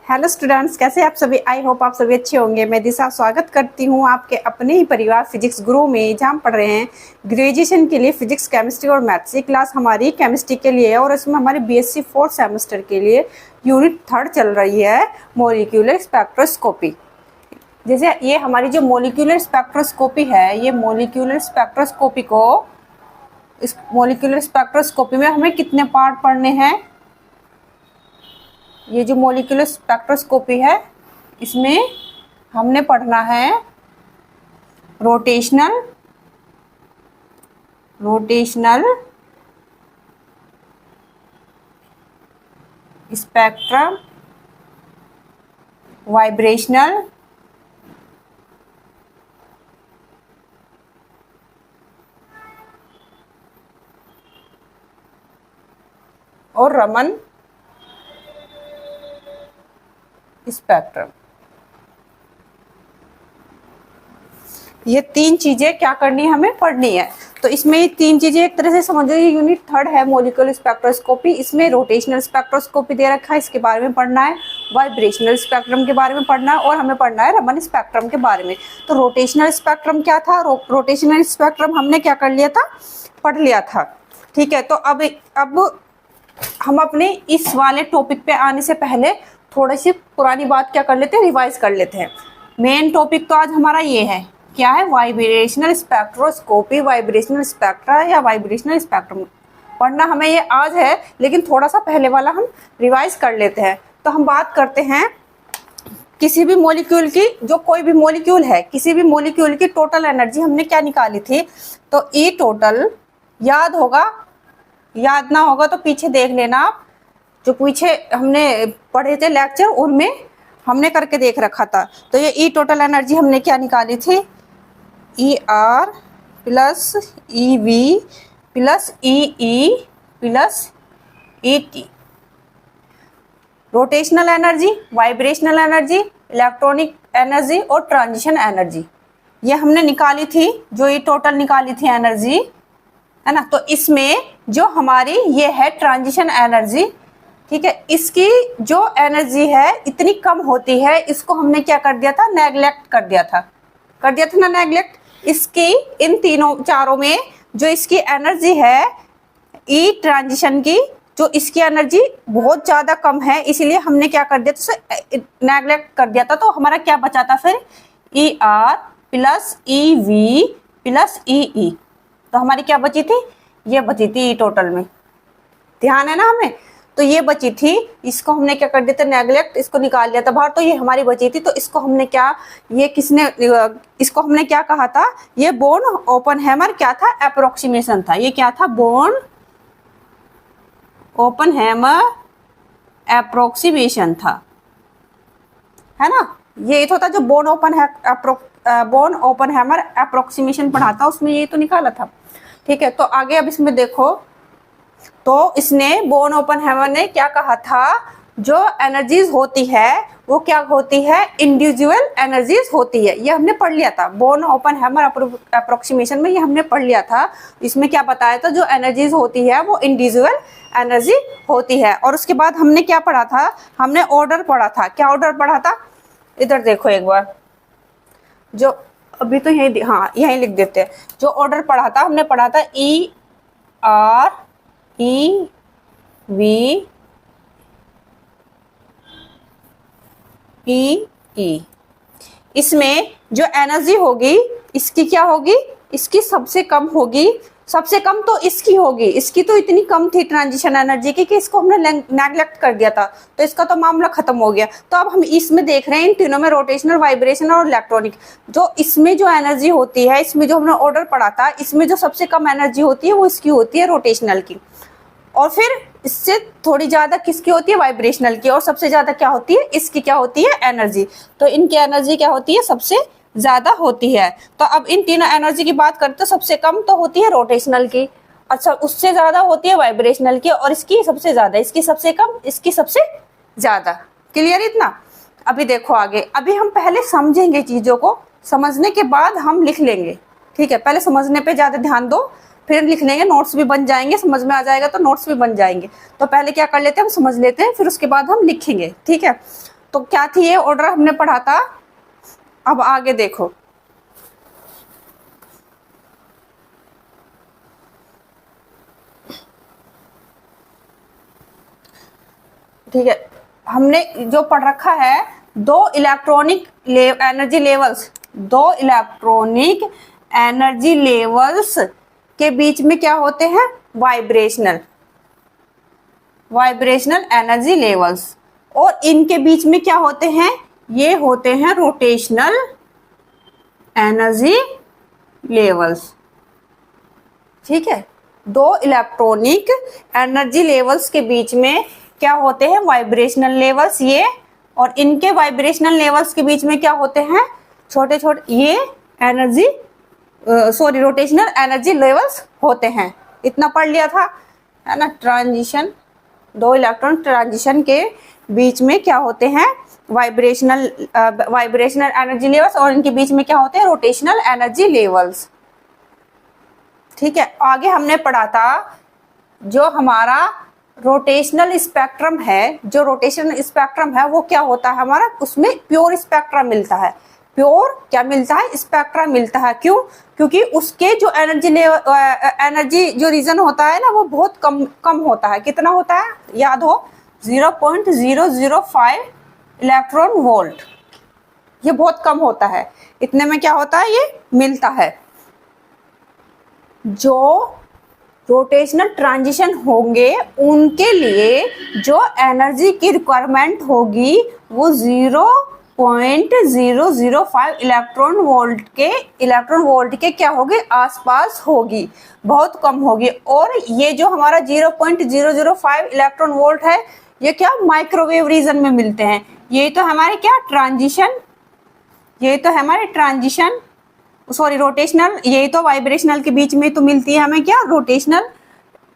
Hello students, कैसे आप सभी। आई होप आप सभी अच्छे होंगे। मैं दिशा स्वागत करती हूँ आपके अपने ही परिवार फिजिक्स गुरु में, जहाँ हम पढ़ रहे हैं ग्रेजुएशन के लिए फिजिक्स, केमिस्ट्री और मैथ्स। ये क्लास हमारी केमिस्ट्री के लिए है और इसमें हमारी बीएससी 4th सेमेस्टर के लिए यूनिट 3 चल रही है, मॉलिक्यूलर स्पेक्ट्रोस्कोपी। जैसे ये हमारी जो मॉलिक्यूलर स्पेक्ट्रोस्कोपी है, ये मॉलिक्यूलर स्पेक्ट्रोस्कोपी को, इस मॉलिक्यूलर स्पेक्ट्रोस्कोपी में हमें कितने पार्ट पढ़ने हैं। ये जो मॉलिक्यूलर स्पेक्ट्रोस्कोपी है, इसमें हमने पढ़ना है रोटेशनल स्पेक्ट्रम, वाइब्रेशनल और रमन स्पेक्ट्रम। ये तीन चीजें क्या करनी है, हमें पढ़नी है। तो इसमें ये तीन चीजें एक तरह से समझो, ये यूनिट 3 है मॉलिक्यूलर स्पेक्ट्रोस्कोपी। इसमें रोटेशनल स्पेक्ट्रोस्कोपी दे रखा है, इसके बारे में पढ़ना है, वाइब्रेशनल स्पेक्ट्रम के बारे में पढ़ना है और हमें पढ़ना है रमन स्पेक्ट्रम के बारे में। तो रोटेशनल स्पेक्ट्रम क्या था, रोटेशनल स्पेक्ट्रम हमने क्या कर लिया था, पढ़ लिया था। ठीक है, तो अब हम अपने इस वाले टॉपिक पे आने से पहले थोड़ी सी पुरानी बात क्या कर लेते हैं, रिवाइज कर लेते हैं। मेन टॉपिक तो आज हमारा ये है, क्या है, वाइब्रेशनल स्पेक्ट्रोस्कोपी, वाइब्रेशनल स्पेक्ट्रा या वाइब्रेशनल स्पेक्ट्रम पढ़ना हमें ये आज है। लेकिन थोड़ा सा पहले वाला हम रिवाइज कर लेते हैं। तो हम बात करते हैं किसी भी मॉलिक्यूल की, जो कोई भी मॉलिक्यूल है, किसी भी मॉलिक्यूल की टोटल एनर्जी हमने क्या निकाली थी। तो ई टोटल याद होगा, याद ना होगा तो पीछे देख लेना आप, जो पीछे हमने पढ़े थे लेक्चर, उनमें हमने करके देख रखा था। तो ये ई टोटल एनर्जी हमने क्या निकाली थी, E R plus E V plus E E plus E T. Rotational energy, vibrational energy, electronic energy और ट्रांजिशन एनर्जी, ये हमने निकाली थी, जो ये टोटल निकाली थी एनर्जी, है ना। तो इसमें जो हमारी ये है ट्रांजिशन एनर्जी, ठीक है, इसकी जो एनर्जी है इतनी कम होती है, इसको हमने क्या कर दिया था, नेग्लेक्ट कर दिया था ना, नेग्लेक्ट। इसकी इन तीनों चारों में जो इसकी एनर्जी है ई ट्रांजिशन की, जो इसकी एनर्जी बहुत ज़्यादा कम है, इसीलिए हमने क्या कर दिया था, नेग्लेक्ट कर दिया था। तो हमारा क्या बचा था फिर, E R plus E V plus E E. तो हमारी क्या बची थी, ये बची थी ई टोटल में, ध्यान है ना हमें। तो ये बची थी, इसको हमने क्या कर दिया था, नेग्लेक्ट, इसको निकाल लिया था बाहर। तो ये हमारी बची थी, तो इसको हमने क्या, ये किसने, इसको हमने क्या कहा था, ये बोर्न ओपनहेमर क्या था, अप्रोक्सीमेशन था। ये क्या था, बोर्न ओपनहेमर अप्रोक्सीमेशन था, है ना। ये तो था जो बोर्न ओपनहेमर अप्रोक्सीमेशन पढ़ा था, उसमें ये तो निकाला था। ठीक है, तो आगे अब इसमें देखो, तो इसने बोर्न ओपनहेमर ने क्या कहा था, जो एनर्जीज होती है वो क्या होती है, इंडिविजुअल एनर्जीज होती है। ये हमने पढ़ लिया था, बोर्न ओपनहेमर अप्रोक्सीमेशन में ये हमने पढ़ लिया था। इसमें क्या बताया था, जो एनर्जीज होती है वो इंडिविजुअल एनर्जी होती है। और उसके बाद हमने क्या पढ़ा था, हमने ऑर्डर पढ़ा था। क्या ऑर्डर पढ़ा था, इधर देखो एक बार, जो अभी तो यही, हाँ यही लिख देते हैं। जो ऑर्डर पढ़ा था, हमने पढ़ा था E R E V E ई। इसमें जो एनर्जी होगी, इसकी क्या होगी, इसकी सबसे कम होगी, सबसे कम तो इसकी होगी। इसकी तो इतनी कम थी ट्रांजिशन एनर्जी की कि इसको हमने नेग्लेक्ट कर दिया था, तो इसका तो मामला खत्म हो गया। तो अब हम इसमें देख रहे हैं, इन तीनों में, रोटेशनल, वाइब्रेशनल और इलेक्ट्रॉनिक, जो इसमें जो एनर्जी होती है, इसमें जो हमने ऑर्डर पढ़ा था, इसमें जो सबसे कम एनर्जी होती है वो इसकी होती है, रोटेशनल की। और फिर इससे थोड़ी ज्यादा किसकी होती है, वाइब्रेशनल की। और सबसे ज्यादा क्या होती है, इसकी क्या होती है, एनर्जी। तो इनकी एनर्जी क्या होती है, सबसे ज्यादा होती है। तो अब इन तीनों एनर्जी की बात करते, तो सबसे कम तो होती है रोटेशनल की, अच्छा उससे ज्यादा होती है वाइब्रेशनल की, और इसकी सबसे ज्यादा, इसकी सबसे कम, इसकी सबसे ज्यादा। क्लियर इतना। अभी देखो आगे, अभी हम पहले समझेंगे चीजों को, समझने के बाद हम लिख लेंगे। ठीक है, पहले समझने पे ज्यादा ध्यान दो, फिर लिख लेंगे, नोट्स भी बन जाएंगे, समझ में आ जाएगा तो नोट्स भी बन जाएंगे। तो पहले क्या कर लेते हैं, हम समझ लेते हैं, फिर उसके बाद हम लिखेंगे। ठीक है, तो क्या थी ये ऑर्डर हमने पढ़ा था। अब आगे देखो, ठीक है, हमने जो पढ़ रखा है दो इलेक्ट्रॉनिक एनर्जी लेवल्स, दो इलेक्ट्रॉनिक एनर्जी लेवल्स के बीच में क्या होते हैं, वाइब्रेशनल एनर्जी लेवल्स, और इनके बीच में क्या होते हैं, ये होते हैं रोटेशनल एनर्जी लेवल्स। ठीक है, दो इलेक्ट्रॉनिक एनर्जी लेवल्स के बीच में क्या होते हैं, वाइब्रेशनल लेवल्स ये, और इनके वाइब्रेशनल लेवल्स के बीच में क्या होते हैं, छोटे छोटे ये एनर्जी रोटेशनल एनर्जी लेवल्स होते हैं। इतना पढ़ लिया था, है ना। ट्रांजिशन, दो इलेक्ट्रॉन ट्रांजिशन के बीच में क्या होते हैं, वाइब्रेशनल एनर्जी लेवल्स, और इनके बीच में क्या होते हैं, रोटेशनल एनर्जी लेवल्स। ठीक है, आगे हमने पढ़ा था जो हमारा रोटेशनल स्पेक्ट्रम है, जो रोटेशनल स्पेक्ट्रम है वो क्या होता है हमारा, उसमें प्योर स्पेक्ट्रम मिलता है। प्योर क्या मिलता है, स्पेक्ट्रम मिलता है। क्यों, क्योंकि उसके जो एनर्जी जो रीजन होता है ना वो बहुत कम होता है। कितना होता है, याद हो, 0.005 इलेक्ट्रॉन वोल्ट, ये बहुत कम होता है। इतने में क्या होता है, ये मिलता है। जो रोटेशनल ट्रांजिशन होंगे उनके लिए जो एनर्जी की रिक्वायरमेंट होगी वो 0.005 इलेक्ट्रॉन वोल्ट के क्या होगी, आसपास होगी, बहुत कम होगी। और ये जो हमारा 0.005 इलेक्ट्रॉन वोल्ट है ये क्या माइक्रोवेव रीजन में मिलते हैं। ये तो हमारे क्या ट्रांजिशन, ये तो हमारे ट्रांजिशन रोटेशनल, ये तो वाइब्रेशनल के बीच में तो मिलती है हमें क्या, रोटेशनल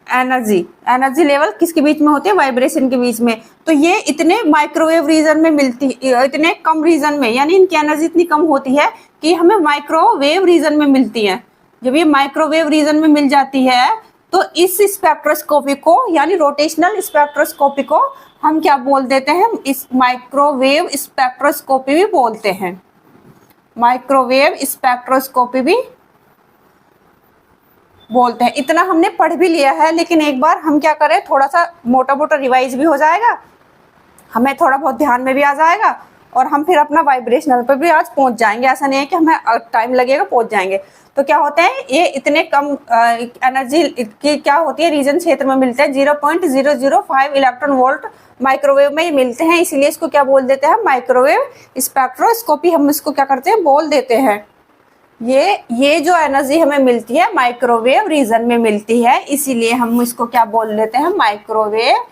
एनर्जी लेवल किसके बीच में होते हैं, वाइब्रेशन के बीच में। तो ये इतने माइक्रोवेव रीजन में मिलती, इतने कम रीजन में, यानी इनकी एनर्जी इतनी कम होती है कि हमें माइक्रोवेव रीजन में मिलती है। जब ये माइक्रोवेव रीजन में मिल जाती है तो इस स्पेक्ट्रोस्कोपी को, यानी रोटेशनल स्पेक्ट्रोस्कोपी को हम क्या बोल देते हैं, इस माइक्रोवेव स्पेक्ट्रोस्कोपी भी बोलते हैं। माइक्रोवेव स्पेक्ट्रोस्कोपी भी बोलते हैं। इतना हमने पढ़ भी लिया है, लेकिन एक बार हम क्या करें, थोड़ा सा मोटा मोटा रिवाइज भी हो जाएगा, हमें थोड़ा बहुत ध्यान में भी आ जाएगा, और हम फिर अपना वाइब्रेशनल पर भी आज पहुंच जाएंगे। ऐसा नहीं है कि हमें टाइम लगेगा, पहुंच जाएंगे। तो क्या होते हैं, ये इतने कम एनर्जी की क्या होती है, रीजन क्षेत्र में मिलते हैं। 0.005 इलेक्ट्रॉन वोल्ट माइक्रोवेव में मिलते हैं, इसीलिए इसको क्या बोल देते हैं, माइक्रोवेव स्पेक्ट्रोस्कोपी हम इसको क्या करते हैं, बोल देते हैं। ये जो एनर्जी हमें मिलती है माइक्रोवेव रीजन में मिलती है, इसीलिए हम इसको क्या बोल देते हैं, माइक्रोवेव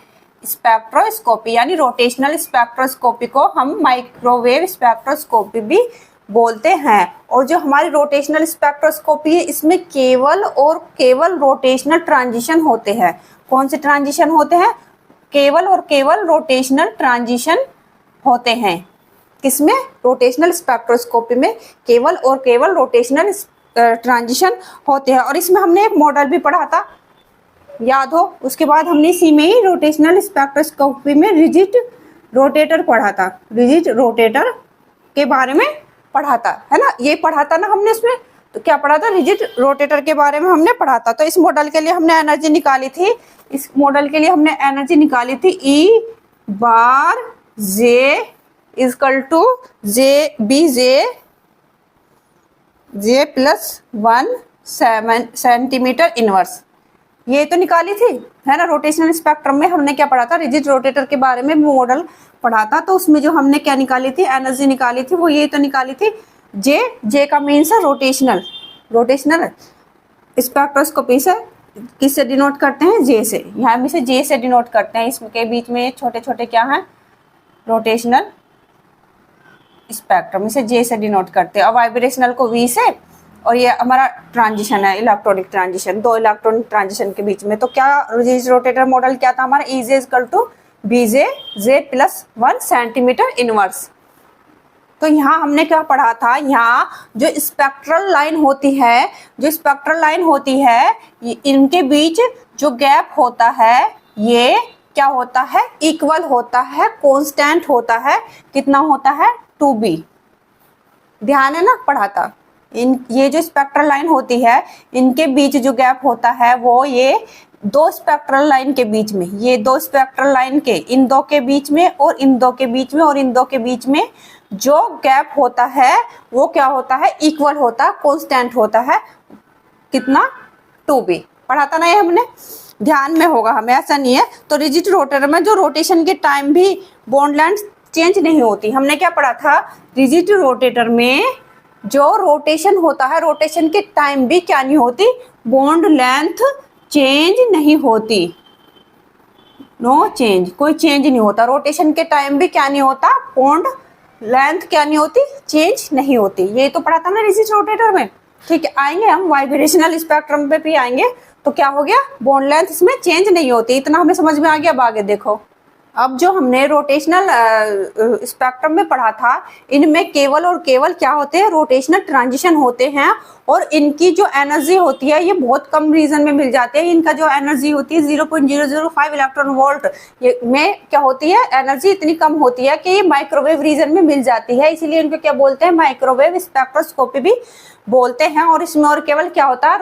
स्पेक्ट्रोस्कोपी, यानी रोटेशनल स्पेक्ट्रोस्कोपी को हम माइक्रोवेव स्पेक्ट्रोस्कोपी भी बोलते हैं। और जो हमारी रोटेशनल स्पेक्ट्रोस्कोपी है इसमें केवल और केवल रोटेशनल ट्रांजिशन होते हैं। कौन से ट्रांजिशन होते हैं, केवल और केवल रोटेशनल ट्रांजिशन होते हैं। किसमें, रोटेशनल स्पेक्ट्रोस्कोपी में केवल और केवल रोटेशनल ट्रांजिशन होते हैं। और इसमें हमने एक मॉडल भी पढ़ा था, याद हो। उसके बाद हमने इसी में ही रोटेशनल स्पेक्ट्रोस्कोपी में रिजिड रोटेटर पढ़ा था, रिजिड रोटेटर के बारे में पढ़ा था, है ना। ये पढ़ा था ना हमने इसमें, तो क्या पढ़ा था, रिजिड रोटेटर के बारे में हमने पढ़ा था। तो इस मॉडल के लिए हमने एनर्जी निकाली थी, इस मॉडल के लिए हमने एनर्जी निकाली थी E bar J equal to J plus 1 centimetre inverse. ये तो निकाली थी, है ना। रोटेशनल स्पेक्ट्रम में हमने क्या पढ़ा था, रिजिड रोटेटर के बारे में मॉडल पढ़ा था। तो उसमें जो हमने क्या निकाली थी, एनर्जी निकाली थी, वो ये तो निकाली थी J का मीन्स है रोटेशनल स्पेक्ट्रोस्कोपी से किससे डिनोट करते हैं, J से। यहाँ हम इसे J से डिनोट करते हैं। इसके बीच में छोटे छोटे क्या हैं, रोटेशनल स्पेक्ट्रम, इसे J से डिनोट करते हैं। और वाइब्रेशनल को V से, और ये हमारा ट्रांजिशन है, इलेक्ट्रॉनिक ट्रांजिशन, दो इलेक्ट्रॉनिक ट्रांजिशन के बीच में। तो क्या रिजिड रोटेटर मॉडल क्या था हमारा, EJ equal to BJ J plus 1 centimetre inverse. तो यहाँ हमने क्या पढ़ा था, यहाँ जो स्पेक्ट्रल लाइन होती है, इनके बीच जो गैप होता है ये क्या होता है, इक्वल होता है, कांस्टेंट होता है, कितना होता है, 2b। ध्यान है ना, पढ़ा था। ये जो स्पेक्ट्रल लाइन होती है, इनके बीच जो गैप होता है वो ये दो स्पेक्ट्रल लाइन के बीच में, ये दो स्पेक्ट्रल लाइन के, इन दो के बीच में और इन दो के बीच में और इन दो के बीच में जो गैप होता है वो क्या होता है, इक्वल होता है, कांस्टेंट होता है, कितना, 2b। पढ़ा था ना ये हमने, ध्यान में होगा हमें, ऐसा नहीं है। तो रिजिड रोटेटर में जो रोटेशन के टाइम भी बॉन्ड लेंथ चेंज नहीं होती। हमने क्या पढ़ा था, रिजिड रोटेटर में जो रोटेशन होता है, रोटेशन के टाइम भी क्या नहीं होती, बॉन्ड लेंथ चेंज नहीं होती, नो चेंज, कोई चेंज नहीं होता। रोटेशन के टाइम भी क्या नहीं होता, बॉन्ड लेंथ क्या नहीं होती, चेंज नहीं होती। ये तो पढ़ा था ना रिजिड रोटेटर में। ठीक है, आएंगे हम वाइब्रेशनल स्पेक्ट्रम पे भी आएंगे। तो क्या हो गया, बॉन्ड लेंथ इसमें चेंज नहीं होती, इतना हमें समझ में आ गया। अब आगे देखो, अब जो हमने रोटेशनल स्पेक्ट्रम में पढ़ा था, इनमें केवल और केवल क्या होते हैं, रोटेशनल ट्रांजिशन होते हैं, और इनकी जो एनर्जी होती है ये बहुत कम रीजन में मिल जाती है। इनका जो एनर्जी होती है 0.005 इलेक्ट्रॉन वोल्ट ये में क्या होती है, एनर्जी इतनी कम होती है कि ये माइक्रोवेव रीजन में मिल जाती है, इसीलिए इनको क्या बोलते हैं, माइक्रोवेव स्पेक्ट्रोस्कोपी भी बोलते हैं। और इसमें और केवल क्या होता है,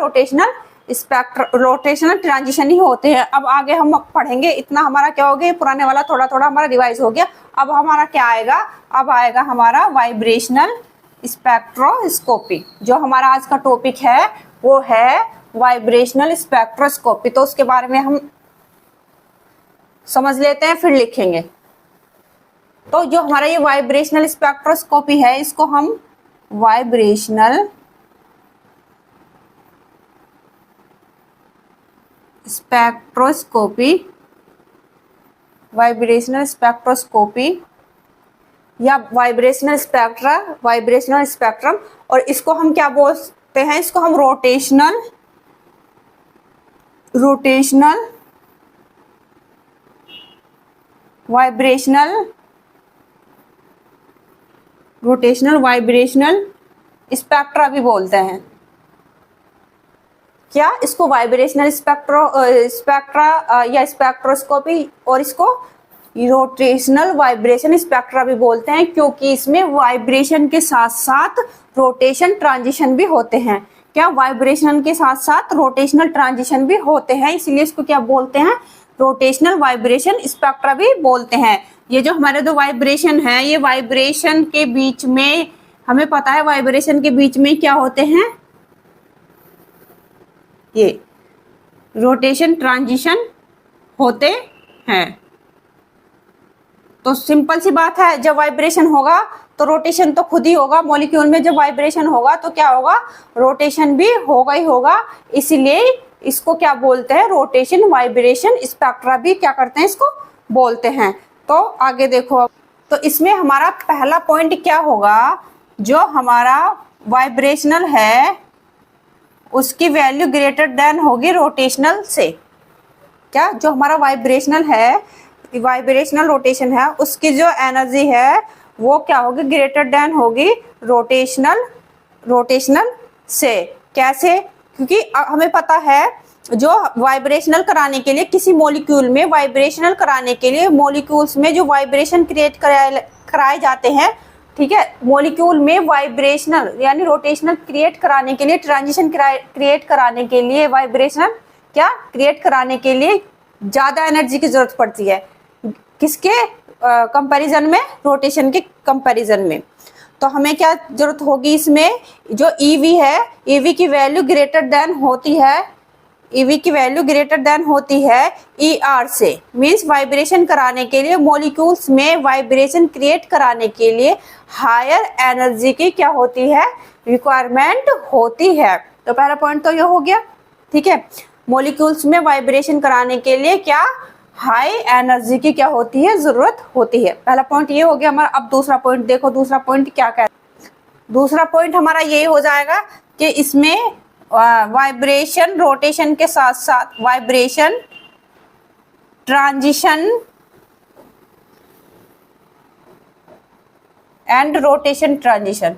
रोटेशनल ट्रांजिशन ही होते हैं। अब आगे हम पढ़ेंगे, इतना हमारा क्या हो गया, पुराने वाला थोड़ा थोड़ा हमारा रिवाइज हो गया। अब हमारा क्या आएगा, अब आएगा हमारा वाइब्रेशनल स्पेक्ट्रोस्कोपी। जो हमारा आज का टॉपिक है वो है वाइब्रेशनल स्पेक्ट्रोस्कोपी। तो उसके बारे में हम समझ लेते हैं, फिर लिखेंगे। तो जो हमारा ये वाइब्रेशनल स्पेक्ट्रोस्कोपी है, इसको हम वाइब्रेशनल स्पेक्ट्रोस्कोपी, वाइब्रेशनल स्पेक्ट्रोस्कोपी या वाइब्रेशनल स्पेक्ट्रा, वाइब्रेशनल स्पेक्ट्रम, और इसको हम क्या बोलते हैं, इसको हम रोटेशनल वाइब्रेशनल स्पेक्ट्रा भी बोलते हैं। क्या, इसको वाइब्रेशनल स्पेक्ट्रा या स्पेक्ट्रोस्कोपी, और इसको रोटेशनल वाइब्रेशन स्पेक्ट्रा भी बोलते हैं, क्योंकि इसमें वाइब्रेशन के साथ साथ रोटेशन ट्रांजिशन भी होते हैं। क्या, वाइब्रेशन के साथ साथ रोटेशनल ट्रांजिशन भी होते हैं, इसलिए इसको क्या बोलते हैं, रोटेशनल वाइब्रेशन स्पेक्ट्रा भी बोलते हैं। ये जो हमारे दो वाइब्रेशन है, ये वाइब्रेशन के बीच में, हमें पता है वाइब्रेशन के बीच में क्या होते हैं, ये रोटेशन ट्रांजिशन होते हैं। तो सिंपल सी बात है, जब वाइब्रेशन होगा तो रोटेशन तो खुद ही होगा मॉलिक्यूल में। जब वाइब्रेशन होगा तो क्या होगा, रोटेशन भी होगा ही होगा, इसीलिए इसको क्या बोलते हैं, रोटेशन वाइब्रेशन स्पेक्ट्रा भी क्या करते हैं, इसको बोलते हैं। तो आगे देखो, तो इसमें हमारा पहला पॉइंट क्या होगा, जो हमारा वाइब्रेशनल है उसकी वैल्यू ग्रेटर देन होगी रोटेशनल से। क्या, जो हमारा वाइब्रेशनल है, वाइब्रेशनल रोटेशन है, उसकी जो एनर्जी है वो क्या होगी, ग्रेटर देन होगी रोटेशनल से। कैसे, क्योंकि हमें पता है जो वाइब्रेशनल कराने के लिए, किसी मॉलिक्यूल में वाइब्रेशनल कराने के लिए, मॉलिक्यूल्स में जो वाइब्रेशन क्रिएट कराए जाते हैं, ठीक है, मॉलिक्यूल में वाइब्रेशनल यानी रोटेशनल क्रिएट कराने के लिए, ट्रांजिशन क्रिएट कराने के लिए, वाइब्रेशनल क्या क्रिएट कराने के लिए ज़्यादा एनर्जी की जरूरत पड़ती है, किसके कंपैरिजन में, रोटेशन के कंपैरिजन में। तो हमें क्या जरूरत होगी, इसमें जो ईवी है, ईवी की वैल्यू ग्रेटर देन होती है, ईवी की वैल्यू ग्रेटर देन होती है ई आर से। मीन्स वाइब्रेशन कराने के लिए, मॉलिक्यूल्स में वाइब्रेशन क्रिएट कराने के लिए हायर एनर्जी की क्या होती है, रिक्वायरमेंट होती है। तो पहला पॉइंट तो ये हो गया, ठीक है, मॉलिक्यूल्स में वाइब्रेशन कराने के लिए क्या, हाई एनर्जी की क्या होती है, जरूरत होती है। पहला पॉइंट ये हो गया हमारा। अब दूसरा पॉइंट देखो, दूसरा पॉइंट क्या कहता है, दूसरा पॉइंट हमारा ये हो जाएगा कि इसमें वाइब्रेशन रोटेशन के साथ साथ vibration transition and rotation transition,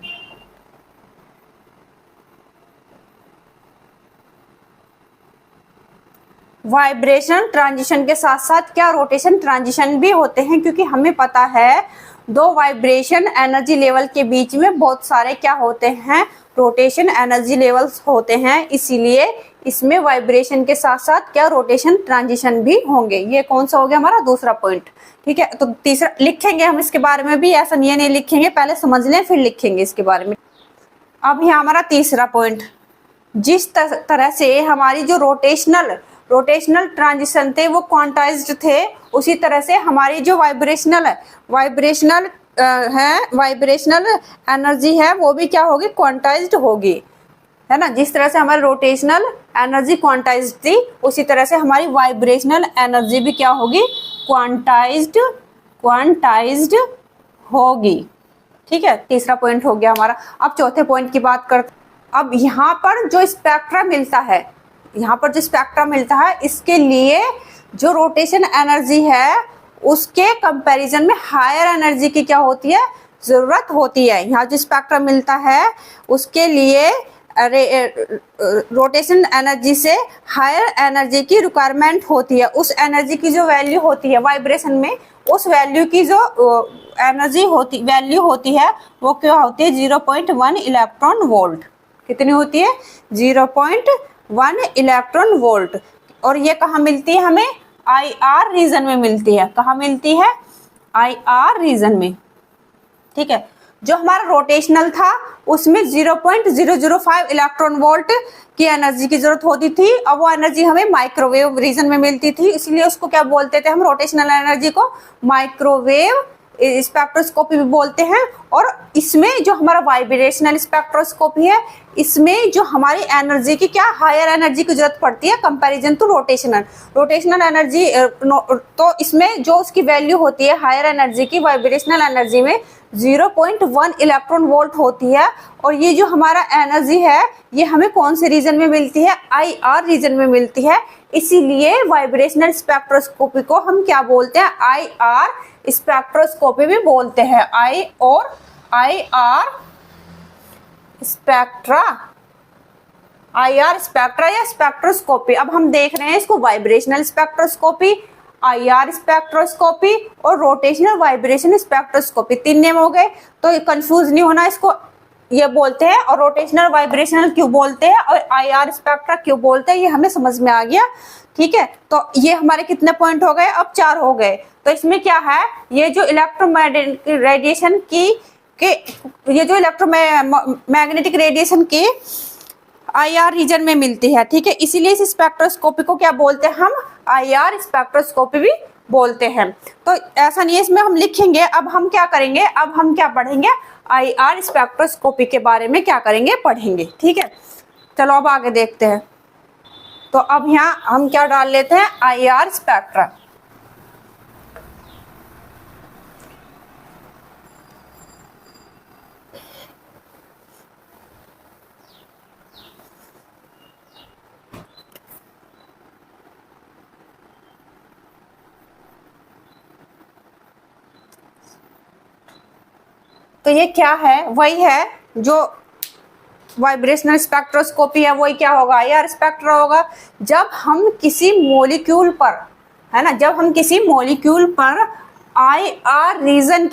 vibration transition के साथ साथ क्या रोटेशन ट्रांजिशन भी होते हैं, क्योंकि हमें पता है दो वाइब्रेशन एनर्जी लेवल के बीच में बहुत सारे क्या होते हैं, रोटेशन एनर्जी लेवल्स होते हैं, इसीलिए इसमें वाइब्रेशन के साथ साथ क्या रोटेशन ट्रांजिशन भी होंगे। ये कौन सा हो गया हमारा दूसरा पॉइंट। ठीक है, तो तीसरा लिखेंगे हम इसके बारे में भी, ऐसा नहीं लिखेंगे, पहले समझ लें फिर लिखेंगे इसके बारे में। अब यहाँ हमारा तीसरा पॉइंट, जिस तरह से हमारी जो रोटेशनल ट्रांजिशन थे वो क्वांटाइज्ड थे, उसी तरह से हमारी जो वाइब्रेशनल एनर्जी है वो भी क्या होगी, क्वांटाइज्ड होगी, है ना। जिस तरह से हमारी रोटेशनल एनर्जी क्वांटाइज्ड थी, उसी तरह से हमारी वाइब्रेशनल एनर्जी भी क्या होगी, क्वांटाइज्ड होगी। ठीक है, तीसरा पॉइंट हो गया हमारा। अब चौथे पॉइंट की बात करते। अब यहाँ पर जो स्पेक्ट्रा मिलता है, इसके लिए जो रोटेशन एनर्जी है उसके कंपैरिजन में हायर एनर्जी की क्या होती है, जरूरत होती है। यहाँ जो स्पेक्ट्रा मिलता है उसके लिए रोटेशन एनर्जी से हायर एनर्जी की रिक्वायरमेंट होती है। उस एनर्जी की जो वैल्यू होती है वाइब्रेशन में, उस वैल्यू की जो वैल्यू होती है वो क्या होती है, 0.1 इलेक्ट्रॉन वोल्ट। कितनी होती है, 0.1 इलेक्ट्रॉन वोल्ट। और ये कहाँ मिलती है हमें, IR रीजन में मिलती है। कहाँ मिलती है, IR रीजन में। ठीक है, जो हमारा रोटेशनल था उसमें 0.005 इलेक्ट्रॉन वोल्ट की एनर्जी की जरूरत होती थी। अब वो एनर्जी हमें माइक्रोवेव रीजन में मिलती थी, इसलिए उसको क्या बोलते थे हम, रोटेशनल एनर्जी को माइक्रोवेव स्पेक्ट्रोस्कोपी भी बोलते हैं। और इसमें जो हमारा वाइब्रेशनल स्पेक्ट्रोस्कोपी है, इसमें जो हमारी एनर्जी की क्या हायर एनर्जी की जरूरत पड़ती है कंपैरिजन टू रोटेशनल एनर्जी। तो इसमें जो उसकी वैल्यू होती है हायर एनर्जी की, वाइब्रेशनल एनर्जी में 0.1 इलेक्ट्रॉन वोल्ट होती है। और ये जो हमारा एनर्जी है ये हमें कौन से रीजन में मिलती है, IR रीजन में मिलती है। इसीलिए वाइब्रेशनल स्पेक्ट्रोस्कोपी को हम क्या बोलते हैं, IR स्पेक्ट्रोस्कोपी भी बोलते हैं। IR स्पेक्ट्रा या स्पेक्ट्रोस्कोपी। अब हम देख रहे हैं इसको वाइब्रेशनल स्पेक्ट्रोस्कोपी, IR स्पेक्ट्रोस्कोपी और रोटेशनल वाइब्रेशन स्पेक्ट्रोस्कोपी, 3 नेम हो गए। तो कंफ्यूज नहीं होना, इसको ये बोलते हैं और रोटेशनल वाइब्रेशनल क्यों बोलते हैं और IR स्पेक्ट्रा क्यों बोलते हैं, ये हमें समझ में आ गया। ठीक है, तो ये हमारे कितने पॉइंट हो गए, अब 4 हो गए। तो इसमें क्या है, ये जो इलेक्ट्रोमैग्नेटिक रेडिएशन की IR रीजन में मिलती है। ठीक है, इसीलिए इस स्पेक्ट्रोस्कोपी को क्या बोलते हैं हम, IR स्पेक्ट्रोस्कोपी भी बोलते हैं। तो ऐसा नहीं है, इसमें हम लिखेंगे। अब हम क्या करेंगे, अब हम क्या पढ़ेंगे, IR स्पेक्ट्रोस्कोपी के बारे में क्या करेंगे, पढ़ेंगे। ठीक है, चलो अब आगे देखते हैं। तो अब यहाँ हम क्या डाल लेते हैं, IR स्पेक्ट्रा। तो ये क्या है, वही है जो वाइब्रेशनल स्पेक्ट्रोस्कोपी है, वही क्या होगा, IR स्पेक्ट्रा होगा। जब हम किसी मॉलिक्यूल पर, है ना, जब हम किसी मॉलिक्यूल पर IR रीजन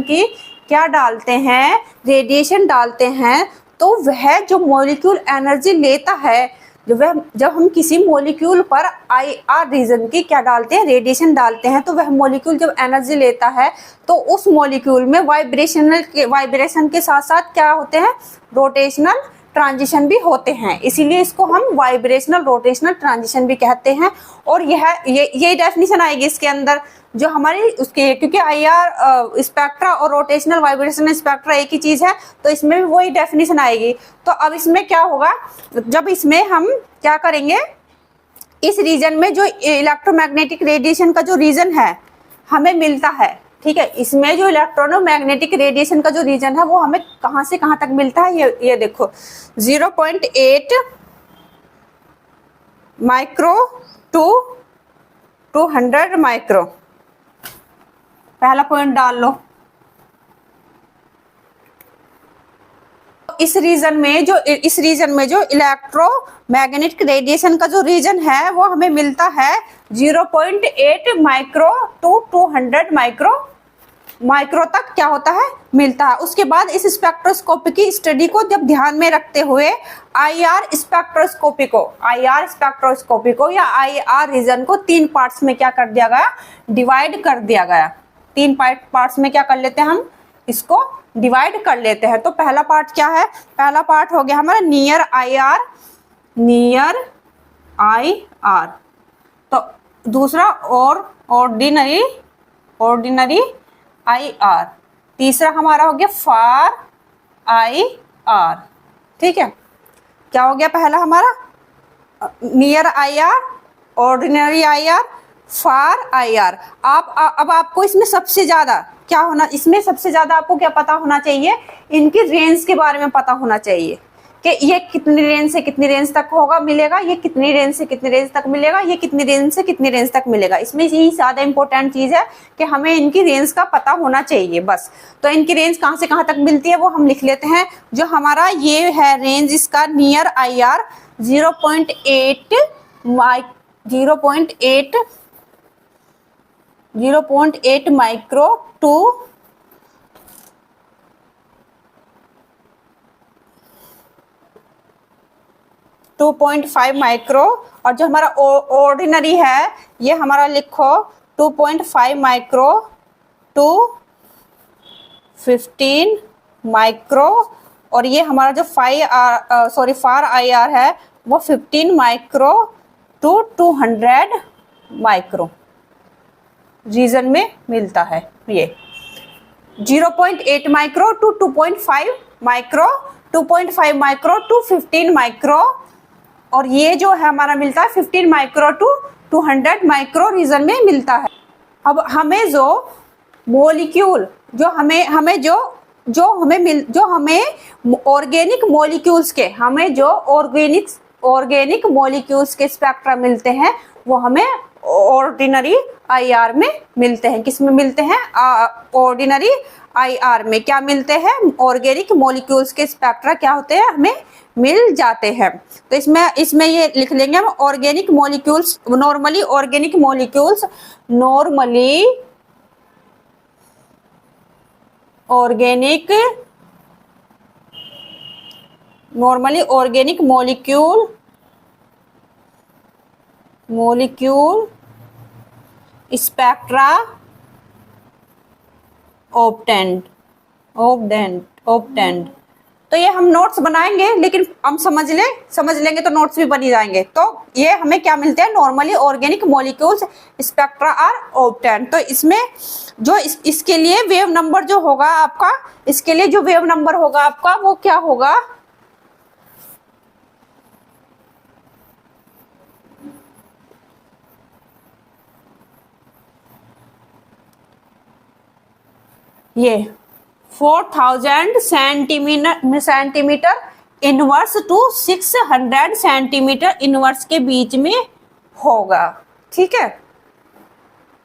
की क्या डालते हैं, रेडिएशन डालते हैं, तो वह जो मॉलिक्यूल एनर्जी लेता है, जब हम किसी मॉलिक्यूल पर IR रीजन की क्या डालते हैं, रेडिएशन डालते हैं, तो वह मॉलिक्यूल जब एनर्जी लेता है तो उस मॉलिक्यूल में वाइब्रेशन के साथ साथ क्या होते हैं, रोटेशनल ट्रांजिशन भी होते हैं। इसीलिए इसको हम वाइब्रेशनल रोटेशनल ट्रांजिशन भी कहते हैं। और ये डेफिनेशन आएगी इसके अंदर जो हमारी उसके, क्योंकि IR स्पेक्ट्रा और रोटेशनल वाइब्रेशनल स्पेक्ट्रा एक ही चीज है, तो इसमें भी वही डेफिनेशन आएगी। तो अब इसमें क्या होगा, जब इसमें हम क्या करेंगे, इस रीजन में जो इलेक्ट्रोमैग्नेटिक रेडिएशन का जो रीजन है हमें मिलता है, ठीक है, इसमें जो इलेक्ट्रोमैग्नेटिक रेडिएशन का जो रीजन है वो हमें कहां से कहां तक मिलता है, ये देखो 0.8 माइक्रो टू 200 माइक्रो। पहला पॉइंट डाल लो। इस रीजन में जो इलेक्ट्रोमैग्नेटिक रेडिएशन का जो रीजन है वो हमें मिलता है 0.8 माइक्रो टू 200 माइक्रो तक क्या होता है, मिलता है। उसके बाद इस स्पेक्ट्रोस्कोपी की स्टडी को जब ध्यान में रखते हुए आईआर स्पेक्ट्रोस्कोपी को या आईआर रीजन को 3 पार्ट्स में क्या कर दिया गया, डिवाइड कर दिया गया। 3 पार्ट्स में क्या कर लेते हैं, हम इसको डिवाइड कर लेते हैं। तो पहला पार्ट क्या है, पहला पार्ट हो गया हमारा नियर आईआर, तो दूसरा ऑर्डिनरी आईआर, तीसरा हमारा हो गया फार आईआर। ठीक है, क्या हो गया, पहला हमारा नियर आईआर, ऑर्डिनरी आईआर, फार आईआर। अब आपको इसमें सबसे ज्यादा क्या होना, इसमें सबसे ज्यादा आपको क्या पता होना चाहिए, इनकी रेंज के बारे में पता होना चाहिए कि ये कितनी रेंज से कितनी रेंज तक होगा मिलेगा, ये कितनी रेंज से कितनी रेंज तक मिलेगा, ये कितनी रेंज से कितनी रेंज तक मिलेगा। इसमें यही ज्यादा इंपॉर्टेंट चीज है कि हमें इनकी रेंज का पता होना चाहिए बस। तो इनकी रेंज कहाँ से कहाँ तक मिलती है वो हम लिख लेते हैं। जो हमारा ये है रेंज इसका near IR 0.8 micro to 2.5 micro, और जो हमारा ऑर्डिनरी है ये हमारा लिखो 2.5 माइक्रो टू 15 माइक्रो, और ये हमारा जो फार आईआर है वो 15 माइक्रो टू 200 माइक्रो रीजन में मिलता है। ये 0.8 micro to 2.5 micro, 2.5 micro to 15 micro, और ये जो है हमारा मिलता है 15 माइक्रो टू 200 माइक्रो रीजन में मिलता है। अब हमें जो मॉलिक्यूल जो हमें ऑर्गेनिक मॉलिक्यूल्स के ऑर्गेनिक मॉलिक्यूल्स के स्पेक्ट्रा मिलते हैं वो हमें ऑर्डिनरी आईआर में मिलते हैं। किस में मिलते हैं, ऑर्डिनरी आईआर में क्या मिलते हैं, ऑर्गेनिक मॉलिक्यूल्स के स्पेक्ट्रा क्या होते हैं, हमें मिल जाते हैं। तो इसमें ये लिख लेंगे हम organic molecules, normally organic molecules molecule spectra obtained. तो ये हम नोट्स बनाएंगे, लेकिन हम समझ लेंगे तो नोट्स भी बनी जाएंगे। तो ये हमें क्या मिलते हैं, normally organic molecules spectra are obtained. तो इसमें जो इसके लिए वेव नंबर जो होगा आपका, इसके लिए जो वेव नंबर होगा आपका वो क्या होगा, ये 4000 centimetre inverse two 600 centimetre inverse के बीच में होगा। ठीक है,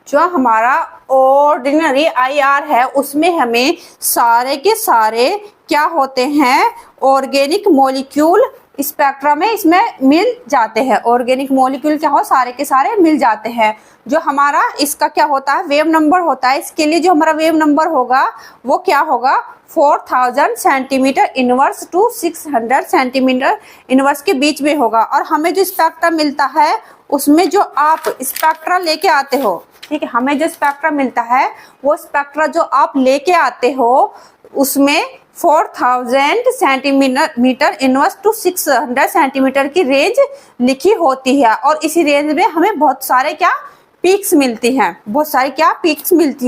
जो हमारा ऑर्डिनरी आईआर है उसमें हमें सारे के सारे क्या होते हैं, ऑर्गेनिक मॉलिक्यूल स्पेक्ट्रा में इसमें मिल जाते हैं। ऑर्गेनिक मॉलिक्यूल क्या हो, सारे के सारे मिल जाते हैं। जो हमारा इसका क्या होता है, वेव नंबर होता है। इसके लिए जो हमारा वेव नंबर होगा वो क्या होगा, 4000 centimetre inverse two 600 centimetre inverse के बीच में होगा। और हमें जो स्पेक्ट्रा मिलता है उसमें जो आप स्पेक्ट्रा लेके आते हो, ठीक है, हमें जो स्पेक्ट्रा मिलता है वो स्पेक्ट्रा जो आप लेके आते हो उसमें 4000 सेंटीमीटर इनवर्स टू 600 सेंटीमीटर की रेंज लिखी होती है। और इसी रेंज में हमें बहुत सारे क्या पीक्स मिलती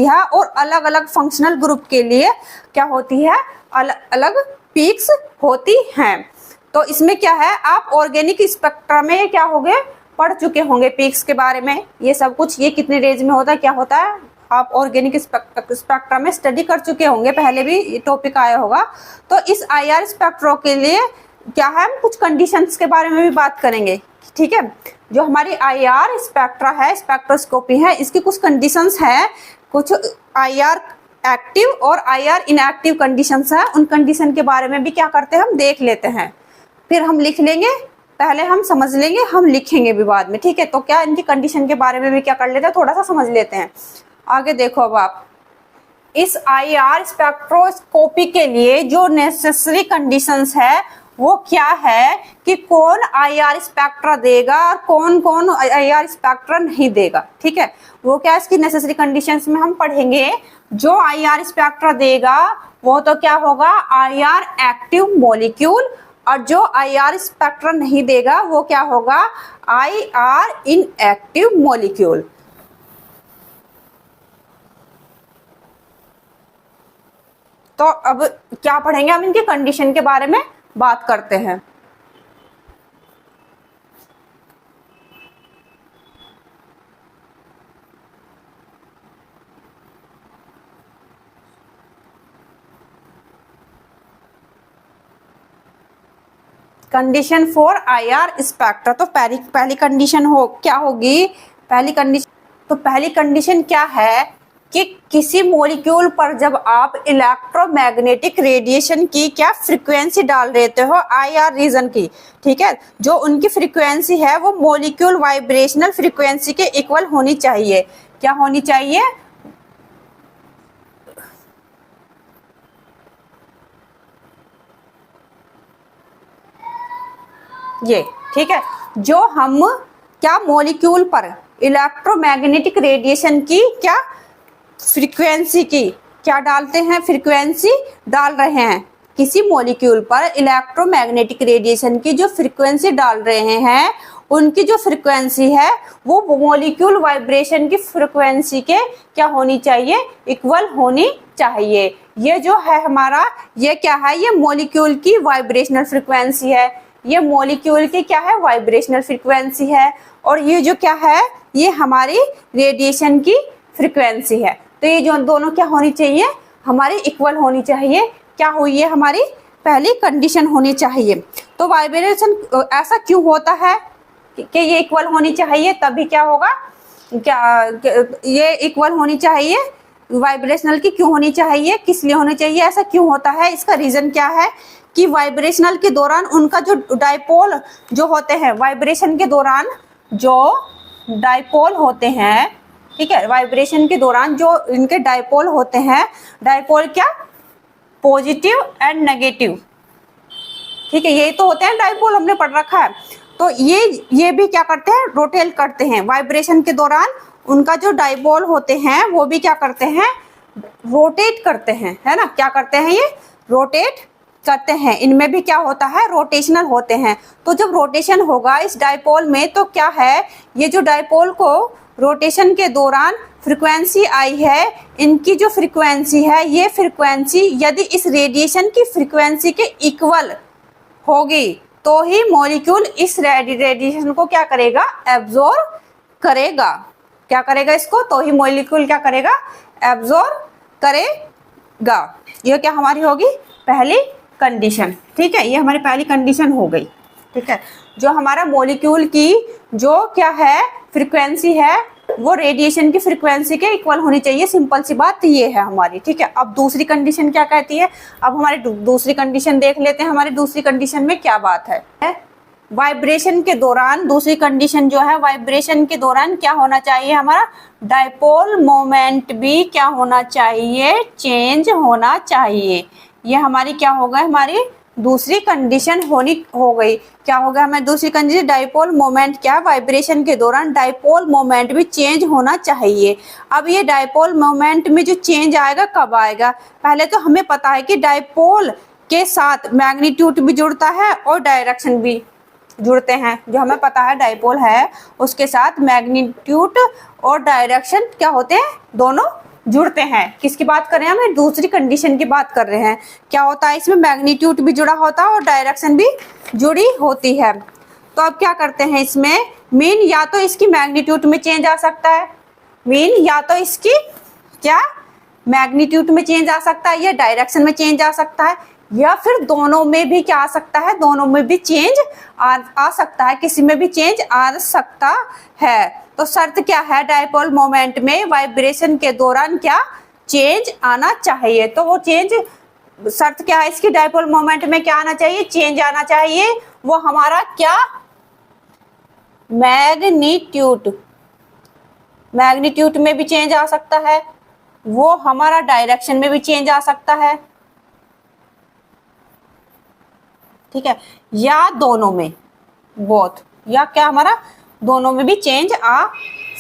हैं, और अलग अलग फंक्शनल ग्रुप के लिए क्या होती है, अलग अलग पीक्स होती हैं। तो इसमें क्या है, आप ऑर्गेनिक स्पेक्ट्रा में क्या हो गए, पढ़ चुके होंगे पीक्स के बारे में, ये सब कुछ, ये कितनी रेंज में होता है, क्या होता है, आप ऑर्गेनिक स्पेक्ट्रा में स्टडी कर चुके होंगे, पहले भी ये टॉपिक आया होगा। तो इस आईआर स्पेक्ट्रो के लिए क्या है, हम कुछ कंडीशंस के बारे में भी बात करेंगे। ठीक है, जो हमारी आईआर स्पेक्ट्रा है, स्पेक्ट्रोस्कोपी है, इसकी कुछ कंडीशंस है, कुछ आईआर एक्टिव और IR इनएक्टिव कंडीशंस है, उन कंडीशन के बारे में भी क्या करते हैं हम देख लेते हैं। फिर हम लिख लेंगे, पहले हम समझ लेंगे, हम लिखेंगे भी बाद में, ठीक है। तो क्या इनकी कंडीशन के बारे में भी क्या कर लेते हैं, थोड़ा सा समझ लेते हैं। आगे देखो, अब आप इस IR स्पेक्ट्रोस्कोपी के लिए जो नेसेसरी कंडीशंस है वो क्या है कि कौन IR स्पेक्ट्रा देगा और कौन कौन IR स्पेक्ट्रा नहीं देगा, ठीक है। वो क्या इसकी नेसेसरी कंडीशंस में हम पढ़ेंगे। जो IR स्पेक्ट्रा देगा वो तो क्या होगा, IR एक्टिव मॉलिक्यूल, और जो IR स्पेक्ट्रा नहीं देगा वो क्या होगा, IR इनएक्टिव मॉलिक्यूल। तो अब क्या पढ़ेंगे हम, इनके कंडीशन के बारे में बात करते हैं। कंडीशन फॉर IR स्पेक्ट्रा, तो पहली कंडीशन क्या होगी, पहली कंडीशन क्या है कि किसी मॉलिक्यूल पर जब आप इलेक्ट्रोमैग्नेटिक रेडिएशन की क्या फ्रीक्वेंसी डाल देते हो IR रीजन की, ठीक है, जो उनकी फ्रीक्वेंसी है वो मॉलिक्यूल वाइब्रेशनल फ्रीक्वेंसी के इक्वल होनी चाहिए। क्या होनी चाहिए, ये, ठीक है। जो हम क्या मॉलिक्यूल पर इलेक्ट्रोमैग्नेटिक रेडिएशन की क्या फ्रीक्वेंसी की क्या डालते हैं, फ्रीक्वेंसी डाल रहे हैं, किसी मॉलिक्यूल पर इलेक्ट्रोमैग्नेटिक रेडिएशन की जो फ्रीक्वेंसी डाल रहे हैं उनकी जो फ्रीक्वेंसी है वो मॉलिक्यूल वाइब्रेशन की फ्रीक्वेंसी के क्या होनी चाहिए, इक्वल होनी चाहिए। ये जो है हमारा, ये क्या है, ये मॉलिक्यूल की वाइब्रेशनल फ्रीक्वेंसी है, ये मॉलिक्यूल की क्या है, वाइब्रेशनल फ्रीक्वेंसी है, और ये जो क्या है, ये हमारी रेडिएशन की फ्रीक्वेंसी है। तो ये जो दोनों क्या होनी चाहिए, हमारी इक्वल होनी चाहिए। क्या हुई है, हमारी पहली कंडीशन होनी चाहिए। तो वाइब्रेशन ऐसा क्यों होता है कि ये इक्वल होनी चाहिए, तभी क्या होगा, ये इक्वल होनी चाहिए, वाइब्रेशनल की क्यों होनी चाहिए, किस लिए होनी चाहिए, ऐसा क्यों होता है, इसका रीजन क्या है कि वाइब्रेशनल के दौरान उनका जो डाइपोल जो होते हैं, वाइब्रेशन के दौरान जो डाइपोल होते हैं, ठीक है, वाइब्रेशन के दौरान जो इनके डाइपोल होते हैं, डाइपोल क्या, पॉजिटिव एंड नेगेटिव, ठीक है, यही तो होते हैं डाइपोल, हमने पढ़ रखा है। तो ये भी क्या करते हैं, रोटेट करते हैं वाइब्रेशन के दौरान, उनका जो डाइपोल होते हैं वो भी क्या करते हैं, रोटेट करते हैं, है ना, क्या करते हैं, ये रोटेट करते हैं, इनमें भी क्या होता है, रोटेशनल होते हैं। तो जब रोटेशन होगा इस डाइपोल में तो क्या है, ये जो डाइपोल को रोटेशन के दौरान फ्रीक्वेंसी आई है, इनकी जो फ्रीक्वेंसी है, ये फ्रीक्वेंसी यदि इस रेडिएशन की फ्रीक्वेंसी के इक्वल होगी तो ही मॉलिक्यूल इस रेडिएशन को क्या करेगा, एब्जॉर्ब करेगा। क्या करेगा, इसको, तो ही मॉलिक्यूल क्या करेगा, एब्जॉर्ब करेगा। ये क्या हमारी होगी पहली कंडीशन, ठीक है, ये हमारी पहली कंडीशन हो गई, ठीक है। जो हमारा मॉलिक्यूल की जो क्या है फ्रीक्वेंसी है वो रेडिएशन की फ्रीक्वेंसी के इक्वल होनी चाहिए, सिंपल सी बात ये है हमारी, ठीक है। अब दूसरी कंडीशन क्या कहती है, अब हमारी दूसरी कंडीशन देख लेते हैं, हमारी दूसरी कंडीशन में क्या बात है। वाइब्रेशन के दौरान दूसरी कंडीशन जो है, वाइब्रेशन के दौरान क्या होना चाहिए, हमारा डाइपोल मोमेंट भी क्या होना चाहिए, चेंज होना चाहिए। ये हमारी क्या होगा, हमारी दूसरी कंडीशन हो गई। क्या होगा हमें दूसरी कंडीशन, डाइपोल मोमेंट क्या, वाइब्रेशन के दौरान डाइपोल मोमेंट भी चेंज होना चाहिए। अब ये डाइपोल मोमेंट में जो चेंज आएगा कब आएगा, पहले तो हमें पता है कि डाइपोल के साथ मैग्नीट्यूड भी जुड़ता है और डायरेक्शन भी जुड़ते हैं, जो हमें पता है डाइपोल है उसके साथ मैग्नीट्यूड और डायरेक्शन क्या होते हैं, दोनों जुड़ते हैं। किसकी बात कर रहे हैं, हमें दूसरी कंडीशन की बात कर रहे हैं। क्या होता है इसमें, मैग्नीट्यूड भी जुड़ा होता है और डायरेक्शन भी जुड़ी होती है। तो अब क्या करते हैं इसमें, मीन या तो इसकी मैग्नीट्यूड में चेंज आ सकता है, मीन या तो इसकी क्या मैग्नीट्यूड में चेंज आ सकता है या डायरेक्शन में चेंज आ सकता है, या फिर दोनों में भी क्या आ सकता है, दोनों में भी चेंज आ सकता है, किसी में भी चेंज आ सकता है। तो शर्त क्या है, डाइपोल मोमेंट में वाइब्रेशन के दौरान क्या चेंज आना चाहिए। तो वो चेंज शर्त क्या है इसकी, डाइपोल मोमेंट में क्या आना चाहिए, चेंज आना चाहिए। वो हमारा क्या, मैग्नीट्यूड, मैग्नीट्यूड में भी चेंज आ सकता है, वो हमारा डायरेक्शन में भी चेंज आ सकता है, ठीक है, या दोनों में, बोथ, या क्या हमारा दोनों में भी चेंज आ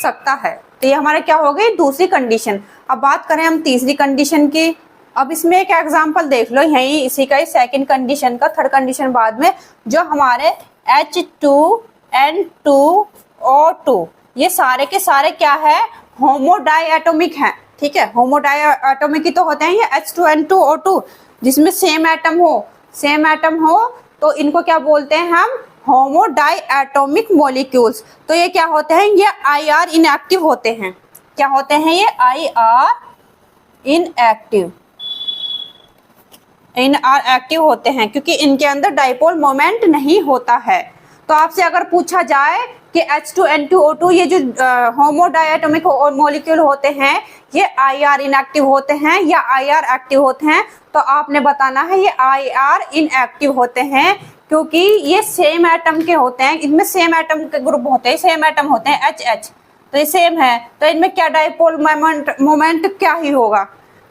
सकता है। तो ये हमारा क्या हो गई दूसरी कंडीशन। अब बात करें हम तीसरी कंडीशन की। अब इसमें एक एग्जांपल देख लो, यही इसी का ही सेकंड कंडीशन का, थर्ड कंडीशन बाद में, जो हमारे H2N2O2 ये सारे के सारे क्या है, होमोडाइएटोमिक हैं, ठीक है, होमोडाइएटोमिक ही तो होते हैं ये H2N2O2, जिसमें सेम एटम हो, तो इनको क्या बोलते हैं हम, होमोडाइएटोमिक मॉलिक्यूल्स। तो ये क्या होते हैं, ये IR इनएक्टिव होते हैं। क्या होते हैं ये, IR इनएक्टिव, एक्टिव होते हैं, क्योंकि इनके अंदर डाइपोल मोमेंट नहीं होता है। तो आपसे अगर पूछा जाए कि H2N2O2 ये जो होमोडाइएटोमिक मॉलिक्यूल होते हैं ये IR इनएक्टिव होते हैं या IR एक्टिव होते हैं, तो आपने बताना है ये IR इनएक्टिव होते हैं, क्योंकि ये सेम एटम के होते हैं, इनमें सेम एटम के ग्रुप होते हैं, सेम एटम होते हैं HH, तो ये सेम है, तो इनमें क्या डाइपोल मोमेंट क्या ही होगा,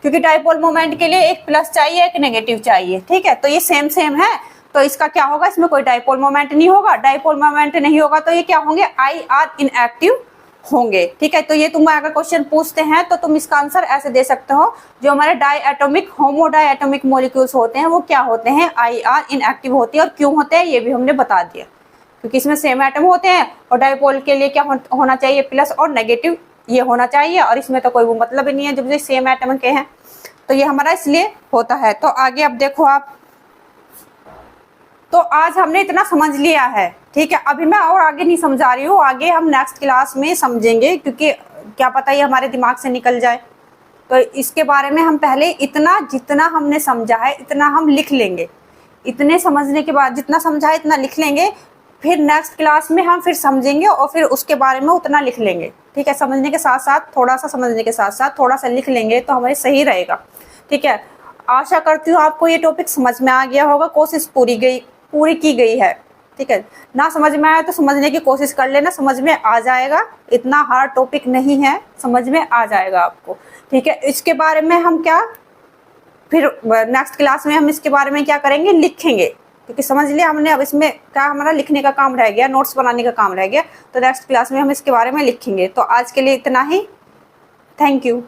क्योंकि डाइपोल मोमेंट के लिए एक प्लस चाहिए एक नेगेटिव चाहिए, ठीक है, तो ये सेम है, तो इसका क्या होगा, इसमें कोई डाइपोल मोमेंट नहीं होगा, डाइपोल मोमेंट नहीं होगा तो ये क्या होंगे, IR इनएक्टिव होंगे, ठीक है। तो ये तुम अगर क्वेश्चन पूछते हैं तो तुम इसका आंसर ऐसे दे सकते हो, जो हमारे डाइएटोमिक होमोडाइएटोमिक मॉलिक्यूल्स होते हैं वो क्या होते हैं, IR इनएक्टिव होती है, और क्यों होते हैं ये भी हमने बता दिया, क्योंकि इसमें सेम एटम होते हैं और डाइपोल के लिए क्या होना चाहिए, प्लस और नेगेटिव ये होना चाहिए, और इसमें तो कोई वो मतलब ही नहीं है जब ये सेम एटम के हैं, तो ये हमारा इसलिए होता है। तो आगे अब देखो आप, तो आज हमने इतना समझ लिया है, ठीक है, अभी मैं और आगे नहीं समझा रही हूँ, आगे हम नेक्स्ट क्लास में समझेंगे, क्योंकि क्या पता ये हमारे दिमाग से निकल जाए, तो इसके बारे में हम पहले इतना जितना हमने समझा है इतना हम लिख लेंगे, इतने समझने के बाद जितना समझा है इतना लिख लेंगे, फिर नेक्स्ट क्लास में हम फिर समझेंगे और फिर उसके बारे में उतना लिख लेंगे, ठीक है, समझने के साथ साथ थोड़ा सा समझने के साथ साथ थोड़ा सा लिख लेंगे तो हमारे सही रहेगा, ठीक है। आशा करती हूँ आपको ये टॉपिक समझ में आ गया होगा, कोशिश पूरी की गई है, ठीक है, ना समझ में आया तो समझने की कोशिश कर लेना, समझ में आ जाएगा, इतना हार्ड टॉपिक नहीं है, समझ में आ जाएगा आपको, ठीक है। इसके बारे में हम क्या फिर नेक्स्ट क्लास में हम इसके बारे में क्या करेंगे, लिखेंगे, क्योंकि समझ लिया हमने, अब इसमें क्या हमारा लिखने का काम रह गया, नोट्स बनाने का काम रह गया, तो नेक्स्ट क्लास में हम इसके बारे में लिखेंगे। तो आज के लिए इतना ही, थैंक यू।